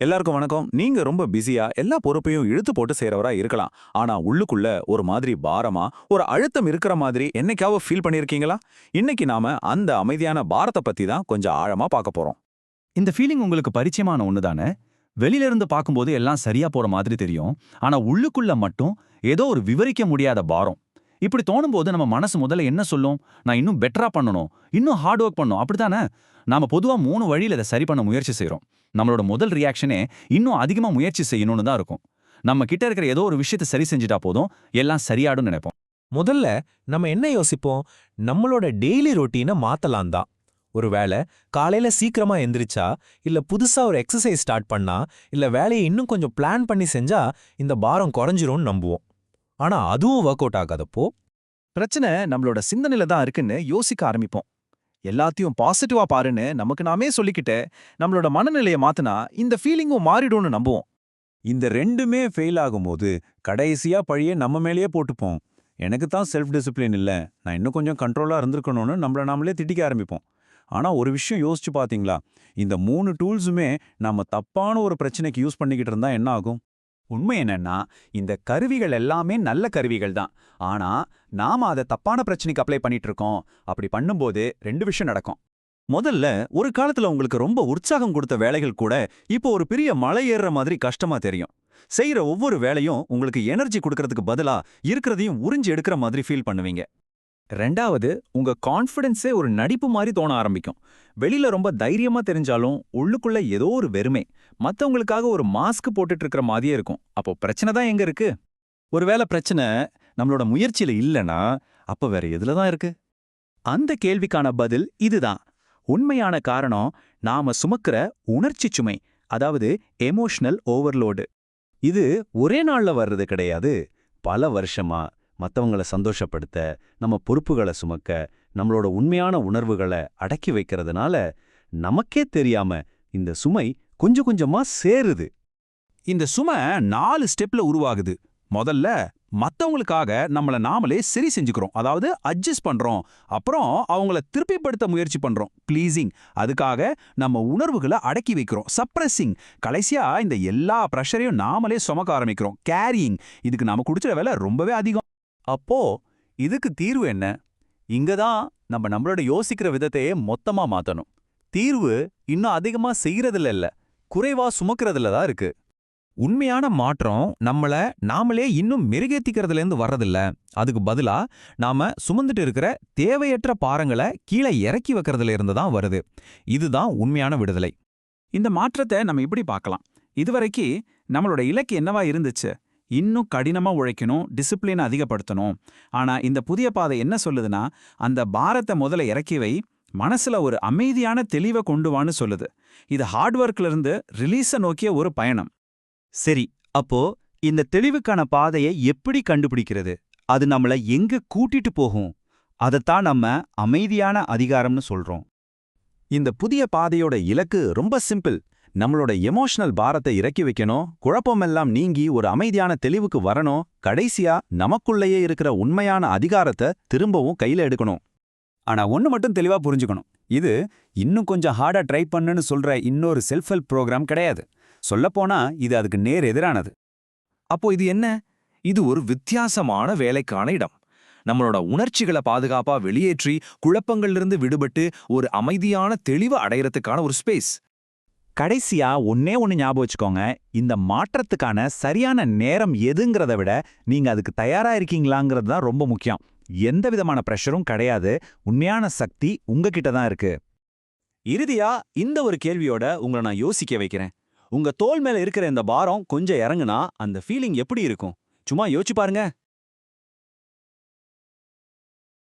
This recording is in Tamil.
எல்லாருக்கும் வணக்கம். நீங்க ரொம்ப பிஸியா எல்லா பொறுப்பையும் இழுத்து போட்டு செய்றவரா இருக்கலாம். ஆனா உள்ளுக்குள்ள ஒரு மாதிரி பாரமா, ஒரு அழுத்தம் இருக்கிற மாதிரி என்னைக்காவது ஃபீல் பண்ணியிருக்கீங்களா? இன்னைக்கு நாம அந்த அமைதியான பாரத்த பத்தி தான் கொஞ்சம் ஆழமா பார்க்க போறோம். இந்த ஃபீலிங் உங்களுக்கு பரிச்சயமான ஒண்ணு தானே? வெளியில இருந்து பார்க்கும்போது எல்லாம் சரியா போற மாதிரி தெரியும். ஆனா உள்ளுக்குள்ள மட்டும் ஏதோ ஒரு விவரிக்க முடியாத பாரம். இப்படி தோணும்போது நம்ம மனசு முதல்ல என்ன சொல்லும்? நான் இன்னும் பெட்டரா பண்ணணும், இன்னும் ஹார்ட் ஒர்க் பண்ணணும், அப்படித்தானே? நாம பொதுவா 3 வழியில இதை சரி பண்ண முயற்சி செய்றோம். நம்மளோட முதல் ரியாக்ஷனே இன்னும் அதிகமா முயற்சி செய்யணும்னு தான் இருக்கும். நம்ம கிட்ட இருக்கிற ஏதோ ஒரு விஷயத்தை சரி செஞ்சுட்டா போதும், எல்லாம் சரியாடும்னு நினைப்போம். முதல்ல நம்ம என்ன யோசிப்போம், நம்மளோட டெய்லி ரொட்டீனை மாத்தலாம் தான். ஒருவேளை காலையில சீக்கிரமா எந்திரிச்சா, இல்ல புதுசா ஒரு எக்ஸசைஸ் ஸ்டார்ட் பண்ணா, இல்ல வேலையை இன்னும் கொஞ்சம் பிளான் பண்ணி செஞ்சா இந்த பாரம் குறைஞ்சிரும்னு நம்புவோம். ஆனா அதுவும் ஒர்க் அவுட் ஆகாதப்போ பிரச்சனை நம்மளோட சிந்தனையில தான் இருக்குன்னு யோசிக்க ஆரம்பிப்போம். எல்லாத்தையும் பாசிட்டிவா பாருன்னு நமக்கு நாமே சொல்லிக்கிட்டு நம்மளோட மனநிலையை மாத்தினா இந்த ஃபீலிங்கும் மாறிடும்னு நம்புவோம். இந்த ரெண்டுமே ஃபெயில் ஆகும்போது கடைசியா பழிய நம்ம மேலேயே போட்டுப்போம். எனக்கு தான் செல்ஃப் டிசிப்ளின் இல்ல, நான் இன்னும் கொஞ்சம் கண்ட்ரோலா இருந்திருக்கணும்னு நம்மள நாமளே திட்டிக்க ஆரம்பிப்போம். ஆனா ஒரு விஷயம் யோசிச்சு பாத்தீங்களா? இந்த 3 டூல்ஸுமே நாம தப்பான ஒரு பிரச்சனைக்கு யூஸ் பண்ணிக்கிட்டு இருந்தா என்ன ஆகும்? உண்மை என்னன்னா, இந்த கருவிகள் எல்லாமே நல்ல கருவிகள் தான். ஆனா, நாம அத தப்பான பிரச்சனைக்கு அப்ளை பண்ணிட்டு இருக்கோம். அப்படி பண்ணும்போது 2 விஷயம் நடக்கும். முதல்ல ஒரு காலத்துல உங்களுக்கு ரொம்ப உற்சாகம் கொடுத்த வேலைகள் கூட இப்போ ஒரு பெரிய மலை ஏறுற மாதிரி கஷ்டமா தெரியும். செய்யற ஒவ்வொரு வேலையும் உங்களுக்கு எனர்ஜி கொடுக்கறதுக்கு பதிலா இருக்கிறதையும் உறிஞ்சி எடுக்கிற மாதிரி ஃபீல் பண்ணுவீங்க. 2வது, உங்க கான்ஃபிடன்ஸே ஒரு நடிப்பு மாதிரி தோண ஆரம்பிக்கும். வெளியில ரொம்ப தைரியமா தெரிஞ்சாலும் உள்ளுக்குள்ள ஏதோ ஒரு வெறுமை, மத்தவங்களுக்காக ஒரு மாஸ்க் போட்டுட்டு இருக்கிற மாதிரியே இருக்கும். அப்போ பிரச்சனை தான் எங்க இருக்கு? ஒருவேளை பிரச்சனை நம்மளோட முயற்சியில இல்லனா, அப்ப வேற எதுல தான் இருக்கு? அந்த கேள்விக்கான பதில் இதுதான். உண்மையான காரணம் நாம சுமக்கிற உணர்ச்சி சுமை, அதாவது எமோஷனல் ஓவர்லோடு. இது ஒரே நாள்ல வர்றது கிடையாது. பல வருஷமா மத்தவங்கள சந்தோஷப்படுத்த, நம்ம பொறுப்புகளை சுமக்க, நம்மளோட உண்மையான உணர்வுகளை அடக்கி வைக்கிறதுனால நமக்கே தெரியாம இந்த சுமை கொஞ்சம் கொஞ்சமா சேருது. இந்த சுமை 4 ஸ்டெப்ல உருவாகுது. முதல்ல மத்தவங்களுக்காக நம்மள நாமளே சரி செஞ்சுக்கிறோம், அதாவது அட்ஜஸ்ட் பண்றோம். அப்புறம் அவங்கள திருப்திப்படுத்த முயற்சி பண்றோம், ப்ளீசிங். அதுக்காக நம்ம உணர்வுகளை அடக்கி வைக்கிறோம், சப்ரஸிங். கடைசியா இந்த எல்லா ப்ரெஷரையும் நாமளே சுமக்க ஆரம்பிக்கிறோம், கேரியிங். இதுக்கு நாம குடிச்சிட வேலை ரொம்பவே அதிகம். அப்போ இதுக்கு தீர்வு என்ன? இங்க தான் நம்மளோட யோசிக்கிற விதத்தையே மொத்தமா மாத்தணும். தீர்வு இன்னும் அதிகமா செய்யறதுல இல்ல, குறைவா சுமக்கிறதுல தான் இருக்கு. உண்மையான மாற்றம் நம்மள நாமளே இன்னும் மெருகேத்திக்கிறதுலேருந்து வர்றதில்ல. அதுக்கு பதிலா நாம சுமந்துட்டு இருக்கிற தேவையற்ற பாரங்களை கீழே இறக்கி வைக்கிறதுல இருந்து தான் வருது. இதுதான் உண்மையான விடுதலை. இந்த மாற்றத்தை நம்ம இப்படி பார்க்கலாம். இதுவரைக்கு நம்மளோட இலக்கு என்னவா இருந்துச்சு? இன்னும் கடினமா உழைக்கணும், டிசிப்ளினை அதிகப்படுத்தணும். ஆனா இந்த புதிய பாதை என்ன சொல்லுதுன்னா, அந்த பாரத்தை முதல்ல இறக்கி வை, மனசுல ஒரு அமைதியான தெளிவை கொண்டு வான்னு சொல்லுது. இது ஹார்ட் ஒர்க்ல இருந்து ரிலீஸை நோக்கிய ஒரு பயணம். சரி, அப்போ இந்த தெளிவுக்கான பாதையை எப்படி கண்டுபிடிக்கிறது? அது நம்மள எங்க கூட்டிட்டு போகும்? அதைத்தான் நம்ம அமைதியான அதிகாரம்னு சொல்றோம். இந்த புதிய பாதையோட இலக்கு ரொம்ப சிம்பிள். நம்மளோட எமோஷனல் பாரத்தை இறக்கி வைக்கணும், குழப்பமெல்லாம் நீங்கி ஒரு அமைதியான தெளிவுக்கு வரணும், கடைசியா நமக்குள்ளேயே இருக்கிற உண்மையான அதிகாரத்தை திரும்பவும் கையில எடுக்கணும். ஆனா ஒண்ணு மட்டும் தெளிவா புரிஞ்சுக்கணும். இது இன்னும் கொஞ்சம் ஹார்டா ட்ரை பண்ணுன்னு சொல்ற இன்னொரு செல்ஃப் ஹெல்ப் ப்ரோக்ராம் கிடையாது. சொல்லப்போனா இது அதுக்கு நேர் எதிரானது. அப்போ இது என்ன? இது ஒரு வித்தியாசமான வேலைக்கான இடம். நம்மளோட உணர்ச்சிகளை பாதுகாப்பா வெளியேற்றி குழப்பங்கள்லிருந்து விடுபட்டு ஒரு அமைதியான தெளிவு அடையறதுக்கான ஒரு ஸ்பேஸ். கடைசியா ஒண்ணே ஒண்ணு ஞாபகம் வச்சுக்கோங்க, இந்த மாற்றத்துக்கான சரியான நேரம் எதுங்கிறத விட நீங்க அதுக்கு தயாரா இருக்கீங்களாங்கிறது தான் ரொம்ப முக்கியம். எந்த விதமான பிரஷரும் கிடையாது, உண்மையான சக்தி உங்ககிட்ட தான் இருக்கு. இறுதியா இந்த ஒரு கேள்வியோட உங்களை நான் யோசிக்க வைக்கிறேன். உங்க தோள் மேல இருக்கிற இந்த பாரம் கொஞ்சம் இறங்குனா அந்த ஃபீலிங் எப்படி இருக்கும்? சும்மா யோசிச்சு பாருங்க.